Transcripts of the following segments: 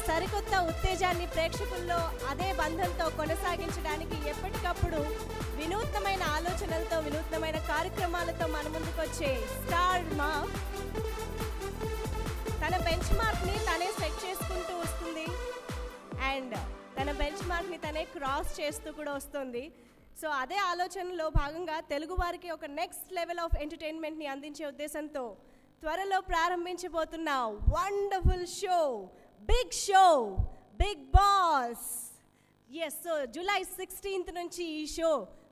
సరికొత్త ఉత్తేజాన్ని ప్రేక్షకుల్లో అదే బంధంతో కొనసాగించడానికి ఎప్పటికప్పుడు వినూత్నమైన ఆలోచనలతో వినూత్నమైన కార్యక్రమాలతో మన ముందుకొచ్చే స్టార్ మా తన బెంచ్ మార్క్ని తనే సెట్ చేసుకుంటూ వస్తుంది అండ్ తన బెంచ్ మార్క్ని తనే క్రాస్ చేస్తూ కూడా వస్తుంది. సో అదే ఆలోచనలో భాగంగా తెలుగు వారికి ఒక నెక్స్ట్ లెవెల్ ఆఫ్ ఎంటర్టైన్మెంట్ని అందించే ఉద్దేశంతో త్వరలో ప్రారంభించబోతున్న wonderful show, Bigg Boss. Yes, so July 16th నుంచి ఈ షో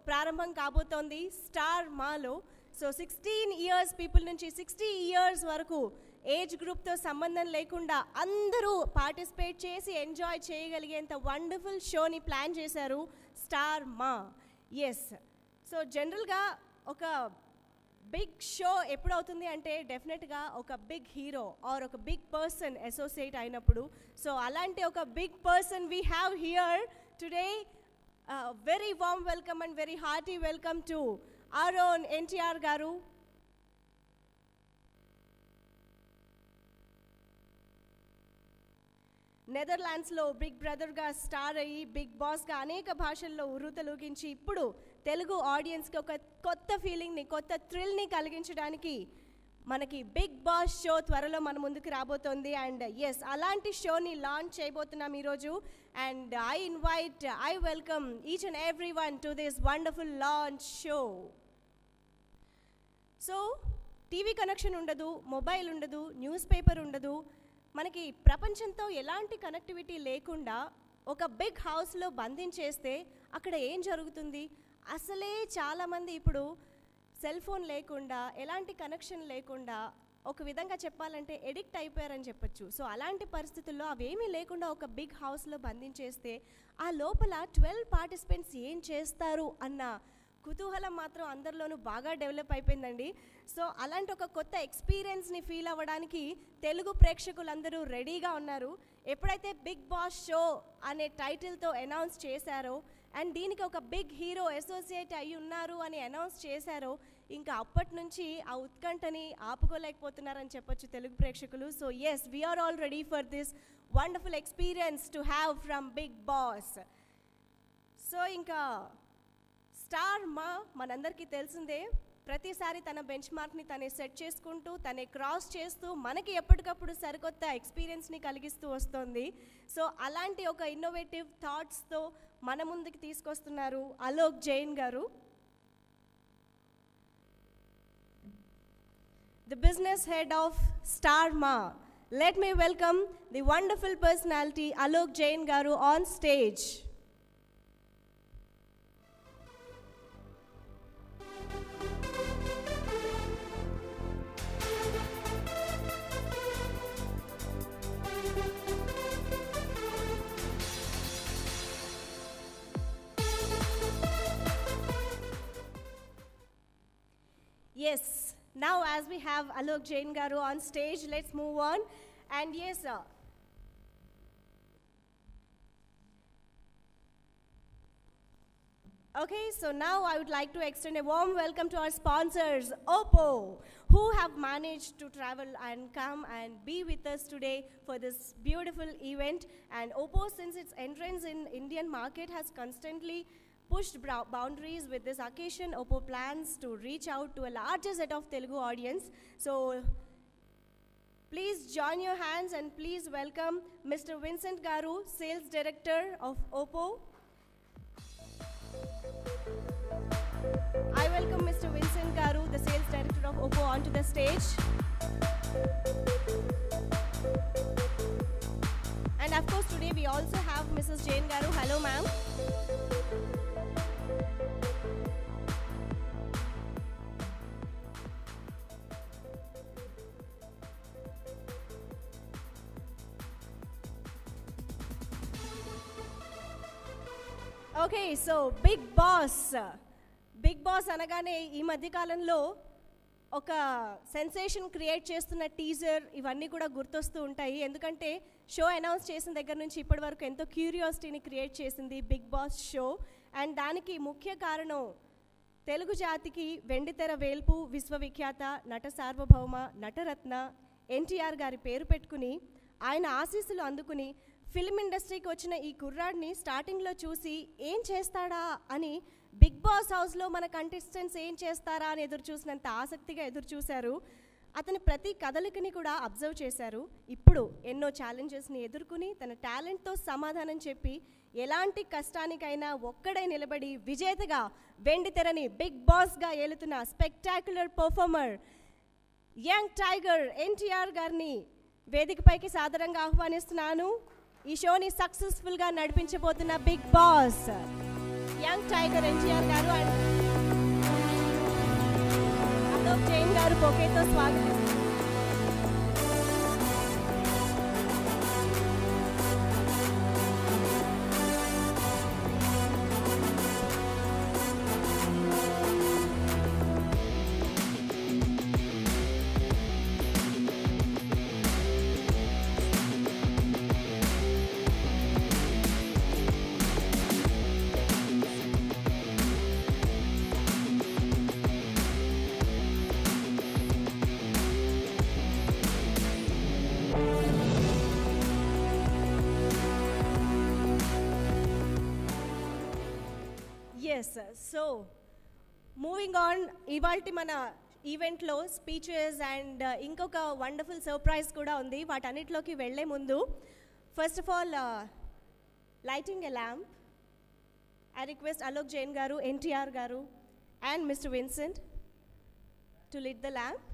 ప్రారంభం కాబోతోంది స్టార్ మాలో. సో 16 years పీపుల్ నుంచి 60 years వరకు ఏజ్ గ్రూప్తో సంబంధం లేకుండా అందరూ పార్టిసిపేట్ చేసి ఎంజాయ్ చేయగలిగేంత వండర్ఫుల్ షోని ప్లాన్ చేశారు స్టార్ మా. ఎస్, సో జనరల్గా ఒక బిగ్ షో ఎప్పుడవుతుంది అంటే డెఫినెట్గా ఒక బిగ్ హీరో ఆర్ ఒక బిగ్ పర్సన్ అసోసియేట్ అయినప్పుడు. సో అలాంటి ఒక big person we have here today. Very warm welcome and very hearty welcome to our own NTR garu. నెదర్లాండ్స్లో బిగ్ బ్రదర్గా స్టార్ అయ్యి బిగ్ బాస్గా అనేక భాషల్లో ఉర్రూతలూగించి ఇప్పుడు తెలుగు ఆడియన్స్కి ఒక కొత్త ఫీలింగ్ని, కొత్త థ్రిల్ని కలిగించడానికి మనకి బిగ్ బాస్ షో త్వరలో మన ముందుకు రాబోతోంది. అండ్ ఎస్, అలాంటి షోని లాంచ్ చేయబోతున్నాం ఈరోజు. And I welcome each and every one to this wonderful launch show. So TV connection ఉండదు, మొబైల్ ఉండదు, న్యూస్ పేపర్ ఉండదు, మనకి ప్రపంచంతో ఎలాంటి కనెక్టివిటీ లేకుండా ఒక బిగ్ హౌస్లో బంధించేస్తే అక్కడ ఏం జరుగుతుంది? అసలే చాలామంది ఇప్పుడు సెల్ ఫోన్ లేకుండా, ఎలాంటి కనెక్షన్ లేకుండా, ఒక విధంగా చెప్పాలంటే ఎడిక్ట్ అయిపోయారని చెప్పచ్చు. సో అలాంటి పరిస్థితుల్లో అవేమీ లేకుండా ఒక బిగ్ హౌస్లో బంధించేస్తే ఆ లోపల 12 పార్టిసిపెంట్స్ ఏం చేస్తారు అన్న కుతూహలం మాత్రం అందరిలోనూ బాగా డెవలప్ అయిపోయిందండి. సో అలాంటి ఒక కొత్త ఎక్స్పీరియన్స్ని ఫీల్ అవ్వడానికి తెలుగు ప్రేక్షకులందరూ రెడీగా ఉన్నారు. ఎప్పుడైతే బిగ్ బాస్ షో అనే టైటిల్తో అనౌన్స్ చేశారో అండ్ దీనికి ఒక బిగ్ హీరో అసోసియేట్ అయ్యి ఉన్నారు అని అనౌన్స్ చేశారో ఇంకా అప్పటి నుంచి ఆ ఉత్కంఠని ఆపుకోలేకపోతున్నారని చెప్పొచ్చు తెలుగు ప్రేక్షకులు. So yes, we are all ready for this wonderful experience to have from Bigg Boss. So ఇంకా స్టార్ మా మనందరికీ తెలిసిందే, ప్రతిసారి తన బెంచ్ మార్క్ని తనే సెట్ చేసుకుంటూ తనే క్రాస్ చేస్తూ మనకి ఎప్పటికప్పుడు సరికొత్త ఎక్స్పీరియన్స్ని కలిగిస్తూ వస్తుంది. సో అలాంటి ఒక ఇన్నోవేటివ్ థాట్స్తో మన ముందుకు తీసుకొస్తున్నారు Alok Jain garu, the business head of Star Maa. Let me welcome the wonderful personality Alok Jain garu on stage. Yes, now as we have Alok Jain Garu on stage, let's move on. And yes, sir. Okay, so now I would like to extend a warm welcome to our sponsors, Oppo, who have managed to travel and come and be with us today for this beautiful event. And Oppo, since its entrance in Indian market, has constantly pushed boundaries. With this occasion, Oppo plans to reach out to a larger set of Telugu audience. So please join your hands and please welcome Mr. Vincent Garu, Sales Director of Oppo. I welcome Mr. Vincent Garu, the Sales Director of Oppo, onto the stage. And of course today we also have Mrs. Jain Garu. Hello ma'am. Okay, so Bigg Boss అనగానే ఈ మధ్యకాలంలో ఒక sensation create చేస్తున్న teaser ఇవన్నీ కూడా గుర్తొస్తూ ఉంటాయి. ఎందుకంటే షో అనౌన్స్ చేసిన దగ్గర నుంచి ఇప్పటి వరకు ఎంతో క్యూరియాసిటీని క్రియేట్ చేసింది బిగ్ బాస్ షో. అండ్ దానికి ముఖ్య కారణం తెలుగు జాతికి వెండితెర వేల్పు, విశ్వవిఖ్యాత నట సార్వభౌమ నటరత్న ఎన్టీఆర్ గారి పేరు పెట్టుకుని ఆయన ఆశీస్సులు అందుకుని ఫిల్మ్ ఇండస్ట్రీకి వచ్చిన ఈ కుర్రాడిని స్టార్టింగ్లో చూసి ఏం చేస్తాడా అని బిగ్ బాస్ హౌస్లో మన కంటెస్టెంట్స్ ఏం చేస్తారా అని ఎదురు చూసినంత ఆసక్తిగా ఎదురు చూశారు. అతని ప్రతి కదలికని కూడా అబ్జర్వ్ చేశారు. ఇప్పుడు ఎన్నో ఛాలెంజెస్ని ఎదుర్కొని తన టాలెంట్తో సమాధానం చెప్పి ఎలాంటి కష్టానికైనా ఒక్కడే నిలబడి విజేతగా వెండి తెరని బిగ్ బాస్గా ఏలుతున్న spectacular performer young tiger NTR గారిని వేదికపైకి సాదరంగా ఆహ్వానిస్తున్నాను. ఈ షోని సక్సెస్ఫుల్గా నడిపించబోతున్న Bigg Boss young tiger NTR garu and Alok Jain garu బొకేతో స్వాగతిస్తున్నారు. ఎస్, సో మూవింగ్ ఆన్, ఇవాల్టి మన ఈవెంట్లో స్పీచెస్ అండ్ ఇంకొక వండర్ఫుల్ సర్ప్రైజ్ కూడా ఉంది. వాటన్నిటిలోకి వెళ్ళే ముందు first of all lighting a lamp. I request Alok Jain garu, NTR garu and mister Vincent to lit the lamp.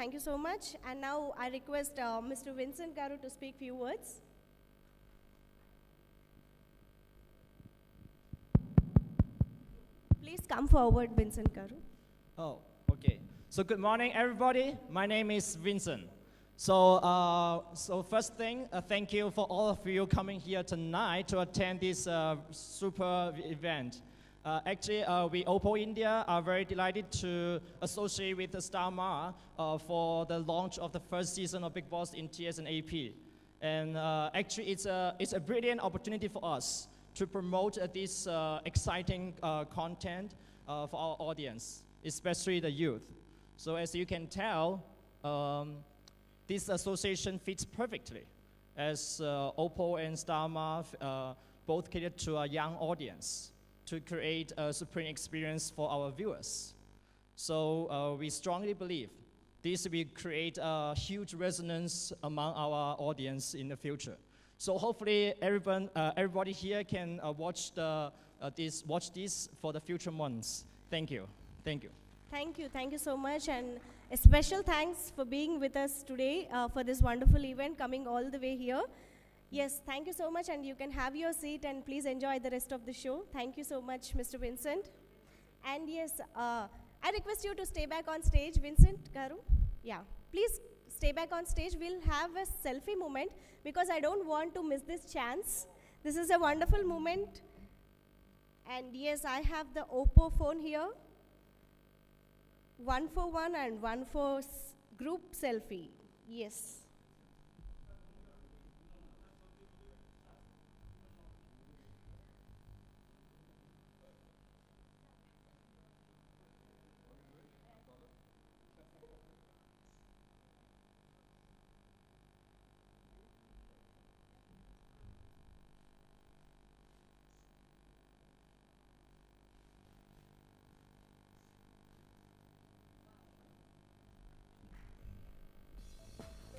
Thank you so much. And now I request Mr. Vincent Garu to speak few words. Please come forward, Vincent Garu. Oh, okay. So good morning, everybody. My name is Vincent. So first thing, thank you for all of you coming here tonight to attend this super event. Actually, we Oppo India are very delighted to associate with the Star Ma for the launch of the first season of Big Boss in TS and AP. And actually, it's a brilliant opportunity for us to promote this exciting content for our audience, especially the youth. So as you can tell, this association fits perfectly, as Oppo and Star Ma both cater to a young audience to create a supreme experience for our viewers. So we strongly believe this will create a huge resonance among our audience in the future. So hopefully everybody here can watch this for the future months. Thank you. Thank you. Thank you so much, and a special thanks for being with us today for this wonderful event, coming all the way here. Yes, thank you so much, and you can have your seat and please enjoy the rest of the show. Thank you so much, Mr. Vincent. And yes, I request you to stay back on stage, Vincent Garu. Yeah, please stay back on stage. We'll have a selfie moment because I don't want to miss this chance. This is a wonderful moment. And yes, I have the Oppo phone here. 1 for 1 and 1 for group selfie. Yes.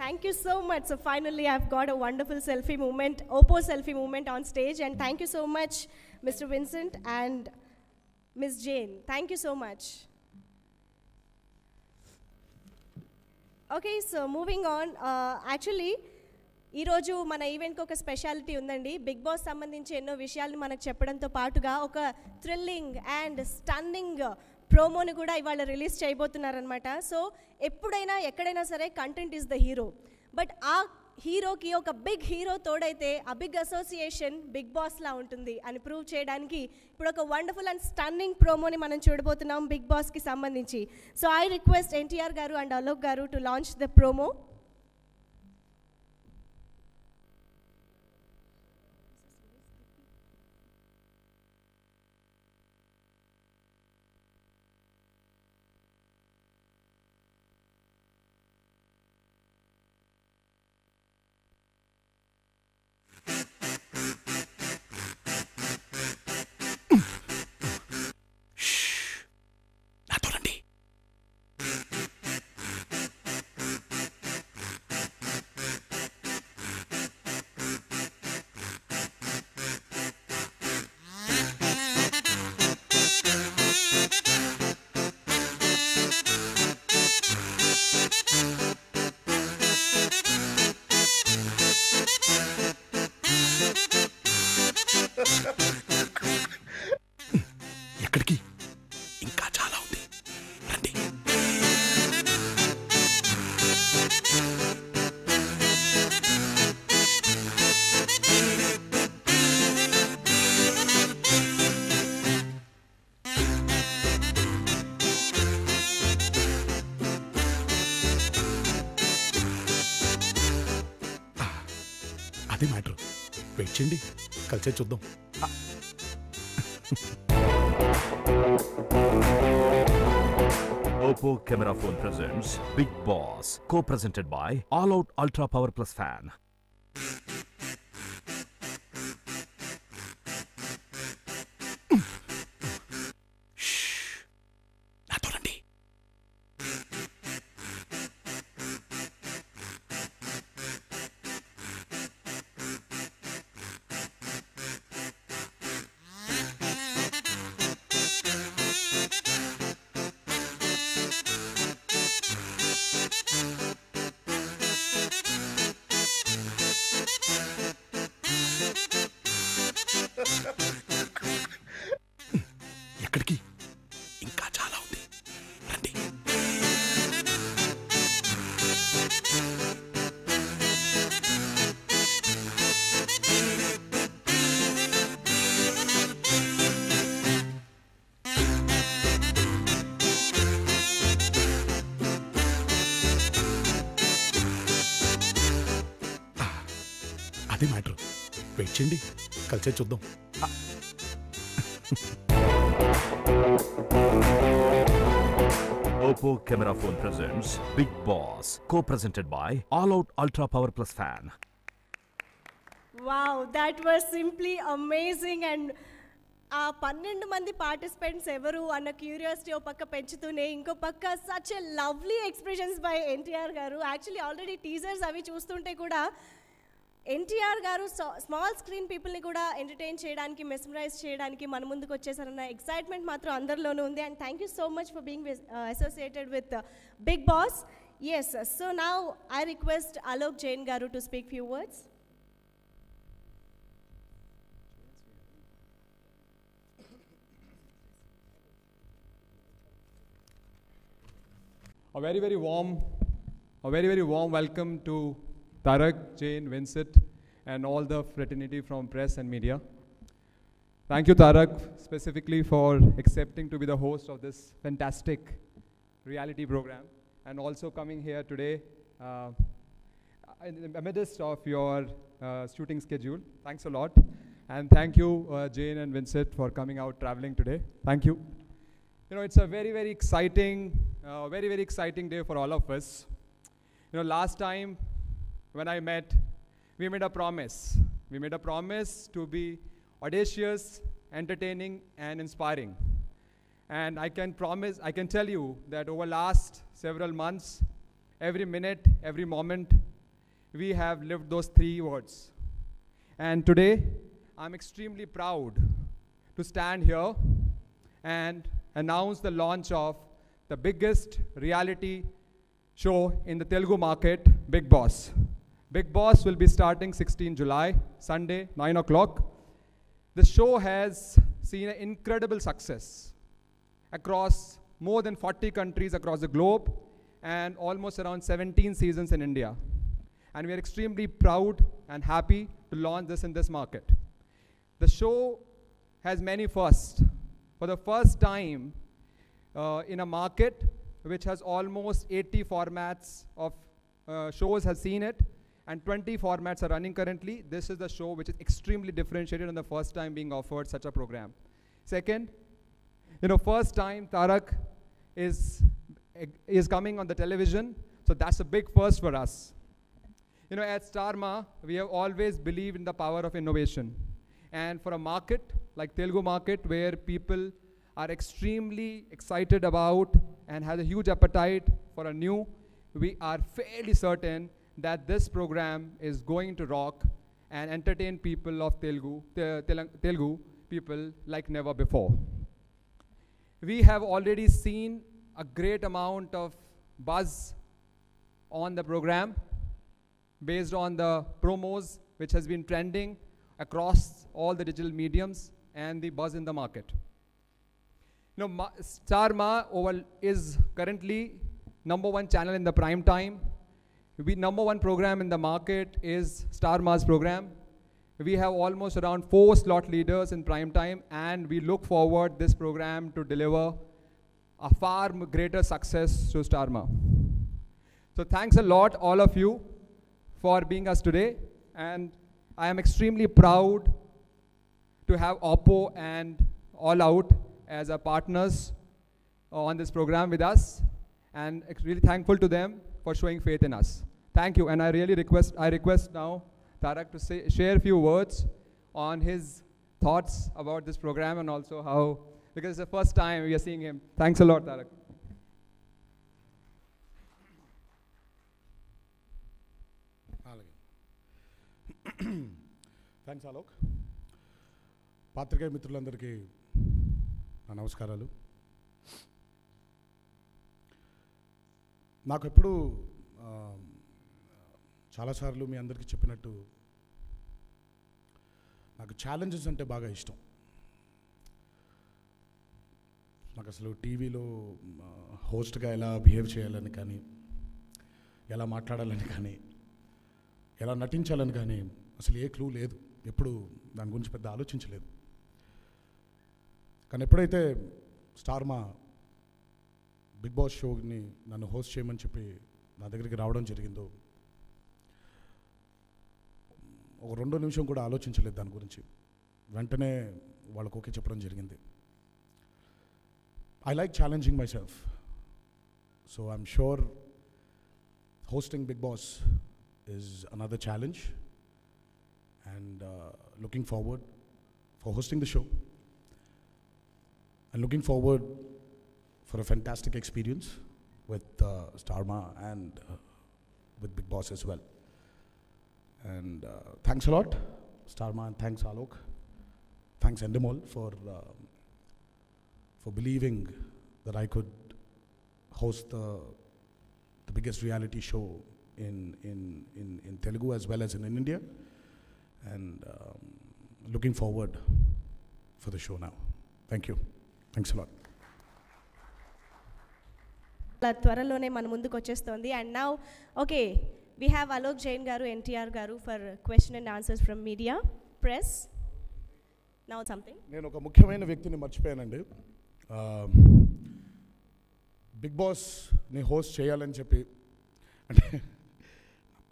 Thank you so much. So finally, I've got a wonderful selfie moment, Oppo selfie moment on stage. And thank you so much, Mr. Vincent and Ms. Jane. Thank you so much. Okay, so moving on. Actually, ఈరోజు మన ఈవెంట్కి ఒక speciality ఉందండి. Big boss సంబంధించి ఎన్నో విషయాలను మనకు చెప్పడంతో పాటుగా ఒక థ్రిల్లింగ్ అండ్ స్టన్నింగ్ ప్రోమోని కూడా ఇవాళ రిలీజ్ చేయబోతున్నారనమాట. సో ఎప్పుడైనా ఎక్కడైనా సరే content is the hero. But ఆ హీరోకి ఒక బిగ్ హీరో తోడైతే ఆ బిగ్ అసోసియేషన్ బిగ్ బాస్లా ఉంటుంది అని ప్రూవ్ చేయడానికి ఇప్పుడు ఒక వండర్ఫుల్ అండ్ స్టన్నింగ్ ప్రోమోని మనం చూడబోతున్నాం బిగ్ బాస్కి సంబంధించి. So I request NTR garu and Alok గారు టు లాంచ్ ద ప్రోమో. ఎక్కడికి? ఇంకా చాలా ఉంది, రండి. అదే మ్యాటర్. వెయిట్ చేయండి, కలిసే చూద్దాం. Oppo Camera Phone presents Big Boss, co-presented by All Out Ultra Power Plus Fan. నాతో రండి. ఎక్కడికి? ఇంకా చాలా ఉంది, రండి. అదే మ్యాటర్. వెయిట్ చేయండి, కలిసే చూద్దాం. Oppo Camera Phone presents Big Boss, co-presented by All Out Ultra Power Plus Fan. Wow, that was simply amazing. And ఆ 12 మంది పార్టిసిపెంట్స్ ఎవరు అన్న క్యూరియాసిటీ ఒక పక్క పెంచుతూనే ఇంకో పక్క such a lovely expressions by NTR garu. Actually already teasers అవి చూస్తుంటే కూడా ఎన్టీఆర్ గారు స్మాల్ స్క్రీన్ పీపుల్ని కూడా ఎంటర్టైన్ చేయడానికి, మెస్మరైజ్ చేయడానికి మన ముందుకు వచ్చేసారన్న ఎక్సైట్మెంట్ మాత్రం అందరిలోనూ ఉంది. And thank you so much for being associated with Bigg Boss. Yes, so now I request Alok Jain garu to speak few words. A very, very warm welcome to Tarak, Jane, Vincent, and all the fraternity from press and media. Thank you, Tarak, specifically for accepting to be the host of this fantastic reality program and also coming here today in the midst of your shooting schedule. Thanks a lot. And thank you, Jane and Vincent, for coming out traveling today. Thank you. You know, it's a very, very exciting day for all of us. You know, last time when I met, we made a promise. We made a promise to be audacious, entertaining, and inspiring. And I can tell you that over last several months, every minute, every moment, we have lived those 3 words. And today, I'm extremely proud to stand here and announce the launch of the biggest reality show in the Telugu market, Big Boss. Big Boss will be starting 16 July, Sunday, 9 o'clock. The show has seen an incredible success across more than 40 countries across the globe and almost around 17 seasons in India. And we are extremely proud and happy to launch this in this market. The show has many firsts. For the first time in a market which has almost 80 formats of shows has seen it, and 20 formats are running currently, this is the show which is extremely differentiated and the first time being offered such a program. Second, first time Tarak is coming on the television, so that's a big first for us. At Starma, we have always believed in the power of innovation. And for a market like Telugu market, where people are extremely excited about and has a huge appetite for a new, we are fairly certain that this program is going to rock and entertain people of Telugu people like never before. We have already seen a great amount of buzz on the program based on the promos which has been trending across all the digital mediums and the buzz in the market. Star Ma is currently #1 channel in the prime time. #1 program in the market is Star Ma's program. We have almost around 4 slot leaders in prime time, and we look forward this program to deliver a far greater success to Star Ma. So thanks a lot, all of you, for being us today, and I am extremely proud to have Oppo and All Out as our partners on this program with us, and really thankful to them for showing faith in us. Thank you, and I request now Tarak to share a few words on his thoughts about this program and also how, because it's the first time we are seeing him. Thanks a lot, Tarak. Thanks Alok. పాత్రికేయ మిత్రులందరికీ నా నమస్కారాలు. నాకు ఎప్పుడు చాలాసార్లు మీ అందరికీ చెప్పినట్టు నాకు ఛాలెంజెస్ అంటే బాగా ఇష్టం. నాకు అసలు టీవీలో హోస్ట్గా ఎలా బిహేవ్ చేయాలని కానీ, ఎలా మాట్లాడాలని కానీ, ఎలా నటించాలని కానీ అసలు ఏ క్లూ లేదు. ఎప్పుడు దాని గురించి పెద్ద ఆలోచించలేదు. కానీ ఎప్పుడైతే స్టార్ మా బిగ్ బాస్ షోని నన్ను హోస్ట్ చేయమని చెప్పి నా దగ్గరికి రావడం జరిగిందో, ఒక 2 నిమిషం కూడా ఆలోచించలేదు దాని గురించి. వెంటనే వాళ్ళకు ఓకే చెప్పడం జరిగింది. I like challenging myself. So I'm sure hosting Big Boss is another challenge, and looking forward for hosting the show, and looking forward for a fantastic experience with Star Ma and with Big Boss as well. And thanks a lot, Star Ma, and thanks Alok. Thanks Endemol for believing that I could host the biggest reality show in Telugu as well as in India, and looking forward for the show now. Thank you. Thanks a lot. త్వరలోనే మన ముందుకు వచ్చేస్తుంది. And now okay, we have Alok Jain garu, NTR garu for question and answers from media, press. Now something. నేను ఒక ముఖ్యమైన వ్యక్తిని మర్చిపోయానండి. Big బాస్ని host చేయాలని చెప్పి, అంటే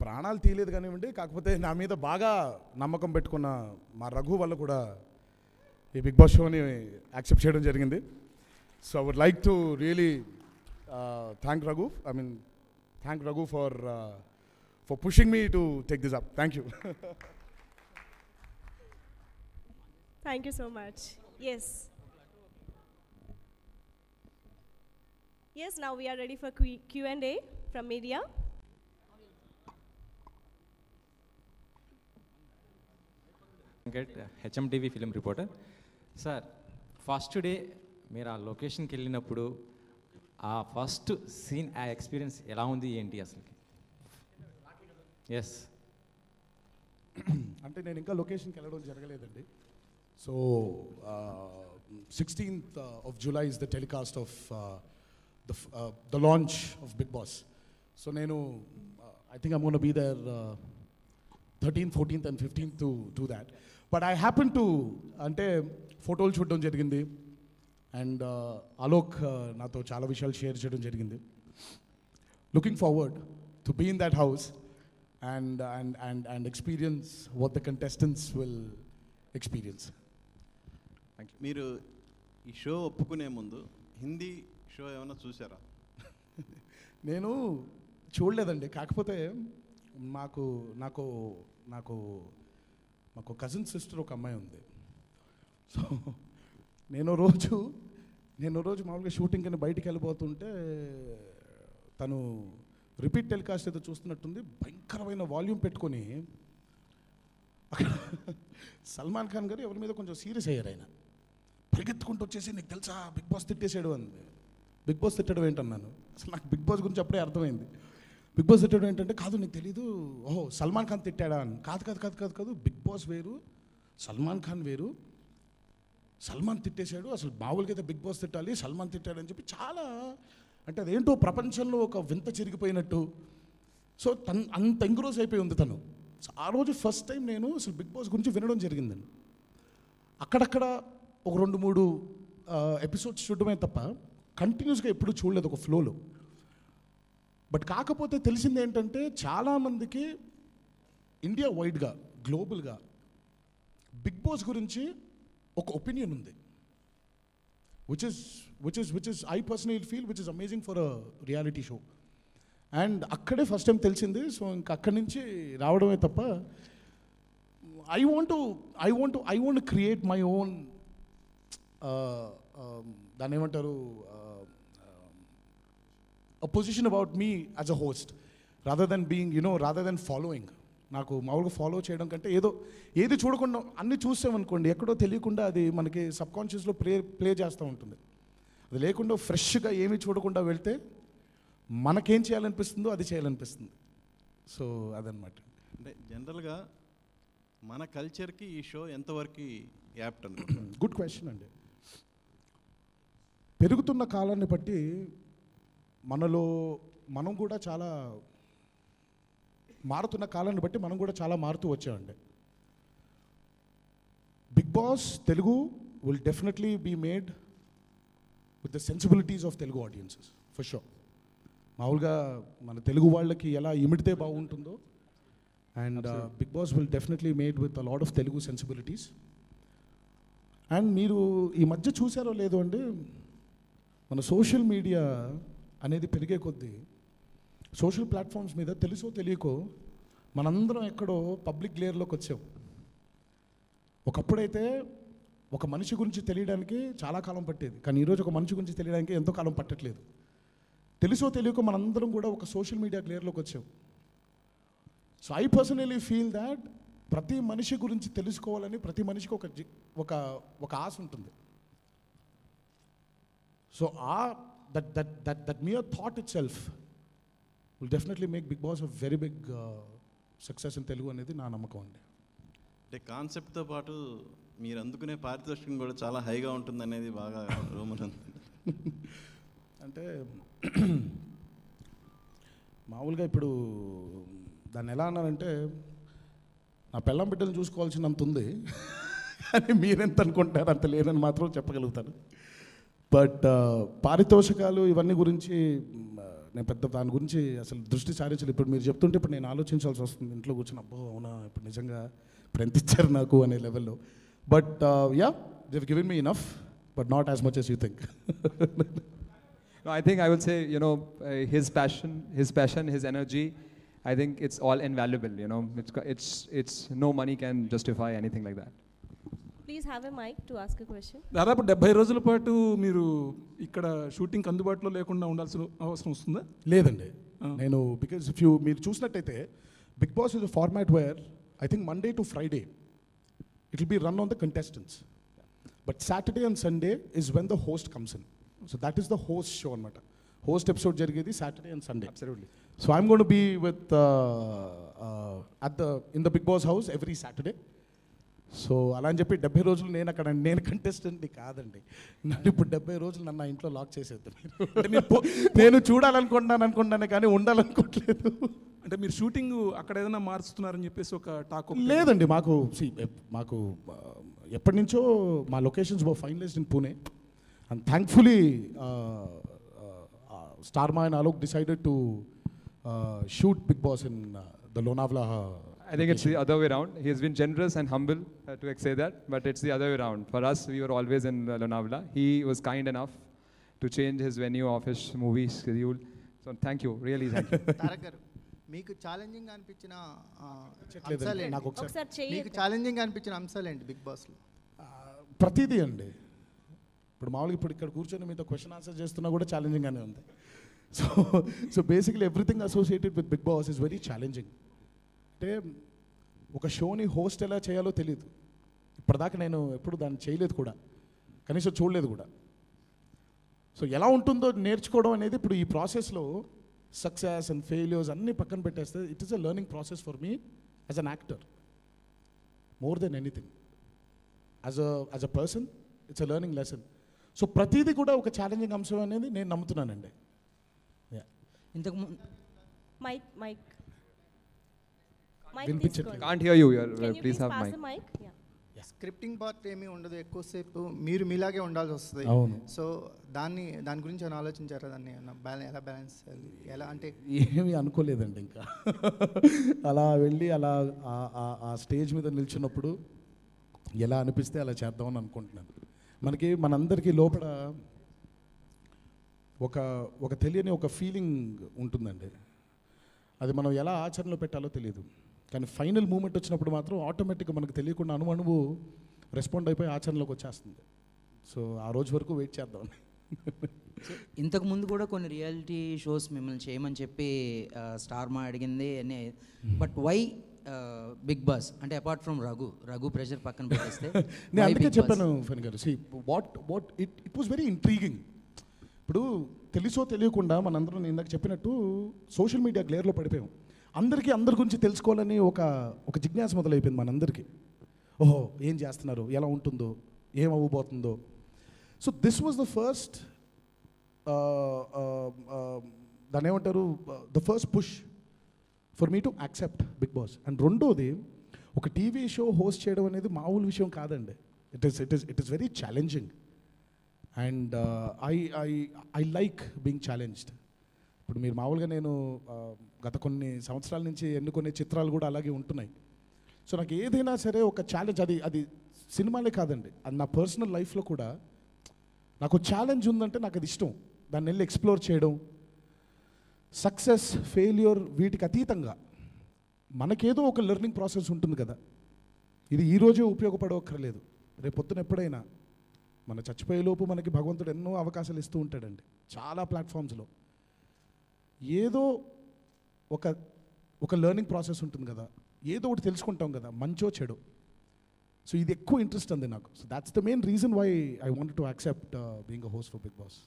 ప్రాణాలు తీయలేదు కానివ్వండి, కాకపోతే నా మీద బాగా నమ్మకం పెట్టుకున్న మా రఘు వల్ల కూడా ఈ బిగ్ బాస్ షోని యాక్సెప్ట్ చేయడం జరిగింది. So I would like to really thank Raghu for pushing me to take this up. Thank you. Thank you so much. Yes. Yes, now we are ready for Q&A from media. HMTV film reporter. Sir, first day మీరు ఆ లొకేషన్కి వెళ్ళినప్పుడు ఆ first scene, ఆ experience ఎలా ఉంది ఏంటి అసలుకి? ఎస్, అంటే నేను ఇంకా లొకేషన్కి వెళ్ళడం జరగలేదండి. So 16th of July is the telecast of the launch of Big Boss. So నేను I think I'm going to be there 13th, 14th and 15th to do that. But I happen to అంటే ఫోటోలు చూడడం జరిగింది and Alok నాతో చాలా విషయాలు share చేయడం జరిగింది. Looking forward to be in that house and experience what the contestants will experience. Thank you. మీరు ఈ షో ఒప్పుకునే ముందు హిందీ షో ఏమైనా చూసారా? నేను చూడలేదండి. కాకపోతే నాకు కజిన్ సిస్టర్ ఒక అమ్మాయి ఉంది. సో నేను రోజు మామూలుగా షూటింగ్ అని బయటికి వెళ్ళిపోతుంటే తను రిపీట్ టెలికాస్ట్ ఏదో చూస్తున్నట్టుంది, భయంకరమైన వాల్యూమ్ పెట్టుకొని అక్కడ సల్మాన్ ఖాన్ గారు ఎవరి మీద కొంచెం సీరియస్ అయ్యారు. ఆయన పరిగెత్తుకుంటూ వచ్చేసి నీకు తెలుసా బిగ్ బాస్ తిట్టేసాడు అంది. బిగ్ బాస్ తిట్టడం ఏంటన్నాను. అసలు నాకు బిగ్ బాస్ గురించి అప్పుడే అర్థమైంది. బిగ్ బాస్ తిట్టడం ఏంటంటే కాదు నీకు తెలీదు, ఓహో సల్మాన్ ఖాన్ తిట్టాడా అని. కాదు బిగ్ బాస్ వేరు, సల్మాన్ ఖాన్ వేరు. సల్మాన్ తిట్టేశాడు, అసలు మామూలుగా అయితే బిగ్ బాస్ తిట్టాలి, సల్మాన్ తిట్టాడు అని చెప్పి చాలా అంటే అదేంటో ప్రపంచంలో ఒక వింత చిరిగిపోయినట్టు. సో అంత ఎంగ్రోజ్ అయిపోయి ఉంది తను. సో ఆ రోజు ఫస్ట్ టైం నేను అసలు బిగ్ బాస్ గురించి వినడం జరిగిందండి. అక్కడక్కడ ఒక 2-3 ఎపిసోడ్స్ చూడడమే తప్ప కంటిన్యూస్గా ఎప్పుడు చూడలేదు ఒక ఫ్లోలో. బట్ కాకపోతే తెలిసింది ఏంటంటే చాలామందికి ఇండియా వైడ్గా గ్లోబల్గా బిగ్ బాస్ గురించి ఒక ఒపీనియన్ ఉంది, which is I personally feel which is amazing for a reality show. And అక్కడే ఫస్ట్ టైం తెలిసింది. సో ఇంకా అక్కడి నుంచి రావడమే తప్ప I want create my own దాన్ని ఏమంటారు a position about me as a host rather than being rather than following. నాకు మామూలుగా ఫాలో చేయడం కంటే ఏది చూడకుండా అన్నీ చూసామనుకోండి ఎక్కడో తెలియకుండా అది మనకి సబ్కాన్షియస్లో ప్లే చేస్తూ ఉంటుంది. అది లేకుండా ఫ్రెష్గా ఏమీ చూడకుండా వెళ్తే మనకేం చేయాలనిపిస్తుందో అది చేయాలనిపిస్తుంది. సో అదనమాట. అంటే జనరల్గా మన కల్చర్కి ఈ షో ఎంతవరకు యాప్ట్ అనుకుంటున్నాను? గుడ్ క్వశ్చన్ అండి. పెరుగుతున్న కాలాన్ని బట్టి మనం కూడా చాలా మారుతున్న కాలాన్ని బట్టి మనం కూడా చాలా మారుతూ వచ్చామండి. Bigg Boss Telugu will definitely be made with the sensibilities of Telugu audiences for sure. మామూలుగా మన తెలుగు వాళ్ళకి ఎలా ఇమిడితే బాగుంటుందో and Bigg Boss will definitely made with a lot of Telugu sensibilities. And మీరు ఈ మధ్య చూసారో లేదో అండి, మన సోషల్ మీడియా అనేది పెరిగే కొద్దీ సోషల్ ప్లాట్ఫామ్స్ మీద తెలుసో తెలియకో మనందరం ఎక్కడో పబ్లిక్ గ్లేర్లోకి వచ్చాం. ఒకప్పుడైతే ఒక మనిషి గురించి తెలియడానికి చాలా కాలం పట్టేది, కానీ ఈరోజు ఒక మనిషి గురించి తెలియడానికి ఎంతో కాలం పట్టట్లేదు. తెలుసో తెలియకో మనందరం కూడా ఒక సోషల్ మీడియా గ్లేర్లోకి వచ్చాం. So I personally feel that ప్రతి మనిషి గురించి తెలుసుకోవాలని ప్రతి మనిషికి ఒక ఆశ ఉంటుంది. So that mere thought itself will definitely make Big Boss a very big success in Telugu అనేది నా నమ్మకం అండి. అంటే కాన్సెప్ట్తో పాటు మీరు అందుకునే పారితోషికం కూడా చాలా హైగా ఉంటుంది అనేది బాగా రూమర్ ఉంది. అంటే మామూలుగా ఇప్పుడు దాన్ని ఎలా అన్నారంటే నా పెళ్ళాం బిడ్డలు చూసుకోవాల్సినంత ఉంది, కానీ మీరెంత అనుకుంటారు అంత లేదని మాత్రం చెప్పగలుగుతాను. బట్ పారితోషికాలు ఇవన్నీ గురించి నేను పెద్ద దాని గురించి అసలు దృష్టి సారించాలి. ఇప్పుడు మీరు చెప్తుంటే ఇప్పుడు నేను ఆలోచించాల్సి వస్తుంది ఇంట్లో కూర్చొని, అబ్బో అవునా ఇప్పుడు నిజంగా ఇప్పుడు ఎంత ఇచ్చారు నాకు అనే లెవెల్లో. But yeah they have given me enough but not as much as you think. No, I think I would say, his passion, his energy, I think it's all invaluable, it's no money can justify anything like that. Please have a mic to ask a question. దాదాపు 70 రోజుల పాటు మీరు ఇక్కడ shooting అందుబాటులో లేకుండా ఉండాల్సిన అవసరం వస్తుందా? లేదండి. నేను బికాజ్ మీరు చూసినట్టయితే Bigg Boss is a format where I think Monday to Friday it will be run on the contestants, but Saturday and Sunday is when the host comes in. So that is the host show అనమాట. Host episode జరిగేది Saturday and Sunday. Absolutely. So I'm going to be with in the Big Boss house every Saturday. So అలా అని చెప్పి 70 రోజులు నేను కంటెస్టెంట్ని కాదండి. నన్ను ఇప్పుడు 70 రోజులు నన్ను నా ఇంట్లో లాక్ చేసేది. నేను చూడాలనుకుంటున్నానే కానీ ఉండాలనుకోవట్లేదు. అంటే మీరు షూటింగ్ అక్కడ ఏదైనా మారుస్తున్నారని చెప్పేసి ఒక టాక్ లేదండి. మాకు ఎప్పటి నుంచో మా locations were finalized in Pune. And thankfully Star Ma and Alok decided to shoot Big Boss in the Lonavala. I think it's the other way around. He has been generous and humble to say that, but it's the other way around. For us, we were always in Lonavala. He was kind enough to change his venue of his movie schedule. So thank you, really thank you. Tarak గారు, మీకు challenging అనిపించిన అంశాలు ఏంటి? ఒకసారి చెయ్యి మీకు challenging అనిపించిన అంశాలు ఏంటి బిగ్ బాస్లో? ప్రతిదీ అండి. ఇప్పుడు మామూలుగా ఇక్కడ కూర్చొని మీతో క్వశ్చన్ ఆన్సర్ చేస్తున్నా కూడా ఛాలెంజింగ్గానే ఉంది. So basically everything associated with Bigg Boss is very challenging. అంటే ఒక షోని హోస్ట్ ఎలా చేయాలో తెలియదు. ఇప్పటిదాకా నేను ఎప్పుడు దాన్ని చేయలేదు కూడా, కనీసం చూడలేదు కూడా. సో ఎలా ఉంటుందో నేర్చుకోవడం అనేది ఇప్పుడు ఈ ప్రాసెస్లో సక్సెస్ అండ్ ఫెయిల్యూర్స్ అన్నీ పక్కన పెట్టేస్తే it is a learning process for me as an actor more than anything. As a person it's a learning lesson. So ప్రతిదీ కూడా ఒక ఛాలెంజింగ్ అంశం అనేది నేను నమ్ముతున్నానండి. ఇంతకు మైక్ వినిపించట్లేదు. Can't hear you. Please have mic. Scripting part ఏమీ ఉండదు, ఎక్కువసేపు మీరు మీలాగే ఉండాల్సి వస్తుంది. అవును. సో దాని గురించి ఏమైనా ఆలోచించారా? దాన్ని ఎలా బ్యాలెన్స్ చేయాలి? ఎలా అంటే ఏమీ అనుకోలేదండి. ఇంకా అలా వెళ్ళి అలా ఆ స్టేజ్ మీద నిల్చున్నప్పుడు ఎలా అనిపిస్తే అలా చేద్దామని అనుకుంటున్నాను. మనందరికీ లోపల ఒక తెలియని ఒక ఫీలింగ్ ఉంటుందండి. అది మనం ఎలా ఆచరణలో పెట్టాలో తెలియదు. కానీ ఫైనల్ మూమెంట్ వచ్చినప్పుడు మాత్రం ఆటోమేటిక్గా మనకు తెలియకుండా అణువు రెస్పాండ్ అయిపోయి ఆచరణలోకి వచ్చేస్తుంది. సో ఆ రోజు వరకు వెయిట్ చేద్దాం. ఇంతకు ముందు కూడా కొన్ని రియాలిటీ షోస్ మిమ్మల్ని చేయమని చెప్పి స్టార్ మా అడిగింది అని, బట్ వై బిగ్ బాస్? అంటే అపార్ట్ ఫ్రమ్ రఘు ప్రెషర్ పక్కన పెట్టేస్తే నేను అందుకే చెప్పాను ఫణి గారు, what it was very intriguing. ఇప్పుడు తెలుసో తెలియకుండా మనందరం నేను ఇందాక చెప్పినట్టు సోషల్ మీడియా గ్లేర్లో పడిపోయాం. అందరి గురించి తెలుసుకోవాలని ఒక జిజ్ఞాస మొదలైపోయింది మనందరికీ. ఓహో, ఏం చేస్తున్నారు, ఎలా ఉంటుందో, ఏం అవ్వబోతుందో. So this was the first దాన్ని ఏమంటారు, the first push for me to accept Bigg Boss. And రెండోది, ఒక టీవీ షో హోస్ట్ చేయడం అనేది మామూలు విషయం కాదండి. It is very challenging. And I like being challenged. ఇప్పుడు మీరు మామూలుగా నేను గత కొన్ని సంవత్సరాల నుంచి ఎన్నుకునే చిత్రాలు కూడా అలాగే ఉంటున్నాయి. సో నాకు ఏదైనా సరే ఒక ఛాలెంజ్, అది సినిమాలే కాదండి, అది నా పర్సనల్ లైఫ్లో కూడా నాకు ఛాలెంజ్ ఉందంటే నాకు అది ఇష్టం. దాన్ని వెళ్ళి ఎక్స్ప్లోర్ చేయడం, సక్సెస్ ఫెయిల్యూర్ వీటికి అతీతంగా మనకేదో ఒక లెర్నింగ్ ప్రాసెస్ ఉంటుంది కదా. ఇది ఈరోజే ఉపయోగపడవక్కర్లేదు, రేపొద్దున ఎప్పుడైనా మన చచ్చిపోయేలోపు మనకి భగవంతుడు ఎన్నో అవకాశాలు ఇస్తూ ఉంటాడండి చాలా ప్లాట్ఫామ్స్లో. ఏదో ఒక లెర్నింగ్ ప్రాసెస్ ఉంటుంది కదా, ఏదో ఒకటి తెలుసుకుంటాం కదా, మంచో చెడు. సో ఇది ఎక్కువ ఇంట్రెస్ట్ ఉంది నాకు. So that's the main reason why I want to accept being a host for Bigg Boss.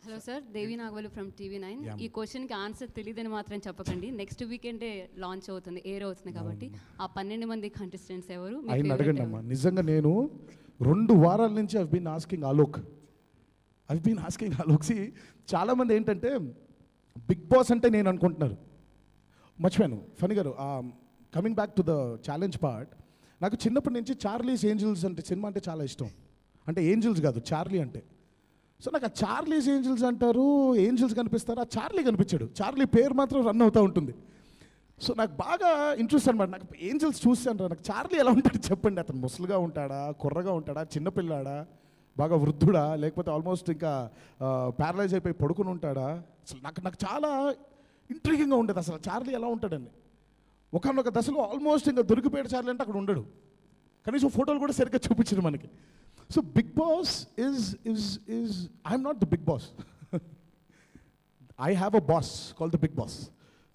Hello sir, Devi Nagavalli from TV9. ఈ క్వశ్చన్కి ఆన్సర్ తెలియదని మాత్రం చెప్పకండి. నెక్స్ట్ వీకెండే లాంచ్ అవుతుంది, ఎయిర్ అవుతుంది కాబట్టి ఆ 12 మంది కంటెస్టెంట్స్ ఎవరు? ఆయన అడగండి అమ్మా. నిజంగా నేను 2 వారాల నుంచి ఐ బీన్ ఆస్కింగ్ ఆలోక్. చాలామంది ఏంటంటే బిగ్ బాస్ అంటే నేను అనుకుంటున్నారు. మర్చిపోయాను ఫణి గారు, coming back to the challenge part, నాకు చిన్నప్పటి నుంచి చార్లీస్ ఏంజల్స్ అంటే సినిమా అంటే చాలా ఇష్టం. అంటే ఏంజల్స్ కాదు, చార్లీ అంటే. సో నాకు ఆ చార్లీస్ ఏంజల్స్ అంటారు, ఏంజల్స్ కనిపిస్తారు, ఆ చార్లీ కనిపించాడు. చార్లీ పేరు మాత్రం రన్ అవుతూ ఉంటుంది. సో నాకు బాగా ఇంట్రెస్ట్ అనమాట. నాకు ఏంజల్స్ చూస్తాను, నాకు చార్లీ ఎలా ఉంటాడు చెప్పండి. అతను ముసలుగా ఉంటాడా, కుర్రగా ఉంటాడా, చిన్నపిల్లాడా, బాగా వృద్ధుడా, లేకపోతే ఆల్మోస్ట్ ఇంకా ప్యారలైజ్ అయిపోయి పడుకుని ఉంటాడా? అసలు నాకు చాలా ఇంట్రీగింగ్గా ఉండేది అసలు చార్లీ ఎలా ఉంటాడని. ఒకనొక దశలో ఆల్మోస్ట్ ఇంకా దొరికిపోయాడు చార్లీ అంటే అక్కడ ఉండడు, కనీసం ఫోటోలు కూడా సరిగ్గా చూపించడు మనకి. So Bigg Boss is I'm not the big boss. I have a boss called the big boss.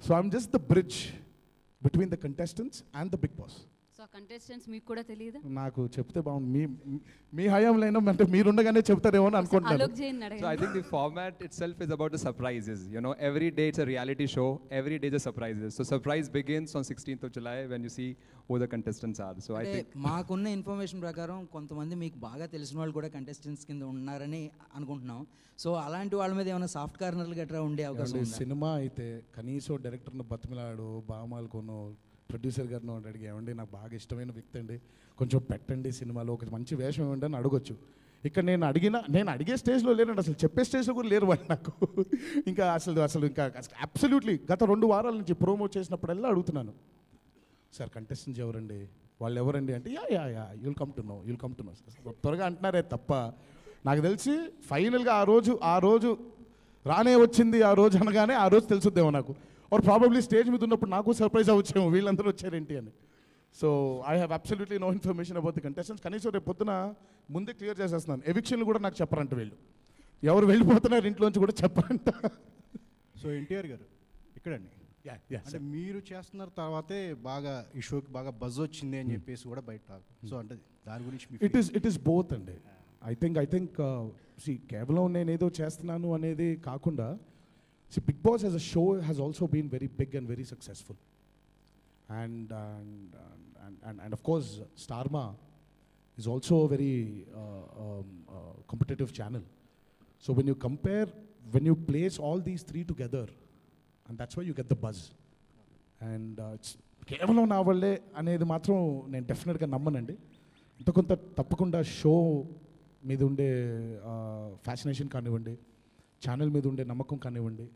So I'm just the bridge between the contestants and the big boss. So ఆ కంటెస్టెంట్స్ మీకు కూడా తెలియదు? నాకు చెప్తే బాగుంది. మీ హయాంలో అయినా అంటే మీరుండగానే చెప్తారేమో అని అనుకుంటున్నాను. అలోక్ జైన్ So I అడగండి. think the format itself is about the surprises. You know, every day it's a reality show. Every day is a surprises. So surprise begins on 16th of July when you see who the contestants are. So I అంటే think మాకున్న information ప్రకారం కొంతమంది మీకు బాగా తెలిసిన వాళ్ళు కూడా contestants కింద ఉన్నారని అనుకుంటున్నాం. సో అలాంటి వాళ్ళ మీద ఏమైనా సాఫ్ట్ కార్నర్లు గట్రా ఉండే అవకాశం ఉందా? సినిమా అయితే కనీసం డైరెక్టర్ను బతిమిలాడు, బామాలకును, ప్రొడ్యూసర్ గారిని అడిగి, ఏమండి నాకు బాగా ఇష్టమైన వ్యక్తి అండి, కొంచెం పెట్టండి సినిమాలో, ఒక మంచి వేషం ఇవ్వండి అని అడగొచ్చు. ఇక్కడ నేను అడిగే స్టేజ్లో లేనండి, అసలు చెప్పే స్టేజ్లో కూడా లేరు వాళ్ళు నాకు. ఇంకా అసలు ఇంకా అబ్సల్యూట్లీ గత 2 వారాల నుంచి ప్రోమోట్ చేసినప్పుడల్లా అడుగుతున్నాను, సార్ కంటెస్టెంట్స్ ఎవరండి, వాళ్ళు ఎవరండి అంటే yeah you'll come to know త్వరగా అంటున్నారే తప్ప, నాకు తెలిసి ఫైనల్గా ఆ రోజు రానే వచ్చింది, ఆ రోజు అనగానే ఆ రోజు తెలుసుద్దేమో నాకు. ఆర్ ప్రాబబ్లీ స్టేజ్ మీద ఉన్నప్పుడు నాకు సర్ప్రైజ్ అవ్వచ్చేమో వీళ్ళందరూ వచ్చారేంటి అని. So I have absolutely no information about the contestants. కనీసం రేపు పొద్దున ముందే క్లియర్ చేసేస్తున్నాను, ఎవిక్షన్లు కూడా నాకు చెప్పరంట వీళ్ళు, ఎవరు వెళ్ళిపోతున్నారు ఇంట్లోంచి కూడా చెప్పరంట. సో ఎన్టీఆర్ గారు ఇక్కడండి, అంటే మీరు చేస్తున్న తర్వాతే బాగా ఈ షోకి బాగా బజ్ వచ్చింది అని చెప్పేసి కూడా బయట టాక్. సో అంటే దాని గురించి ఇట్ ఈస్ బోత్ అండి. ఐ థింక్ కేవలం నేను ఏదో చేస్తున్నాను అనేది కాకుండా, Bigg Boss as a show has also been very big and very successful, and of course Starma is also a very competitive channel. So when you place all these 3 together, and that's why you get the buzz. And it's కేవలం నా వల్లే అనేది మాత్రం నేను డెఫినెట్గా నమ్మనండి. ఇంత కొంత తప్పకుండా షో మీద ఉండే ఫ్యాసినేషన్ కానివ్వండి, ఛానల్ మీద ఉండే నమ్మకం కానివ్వండి,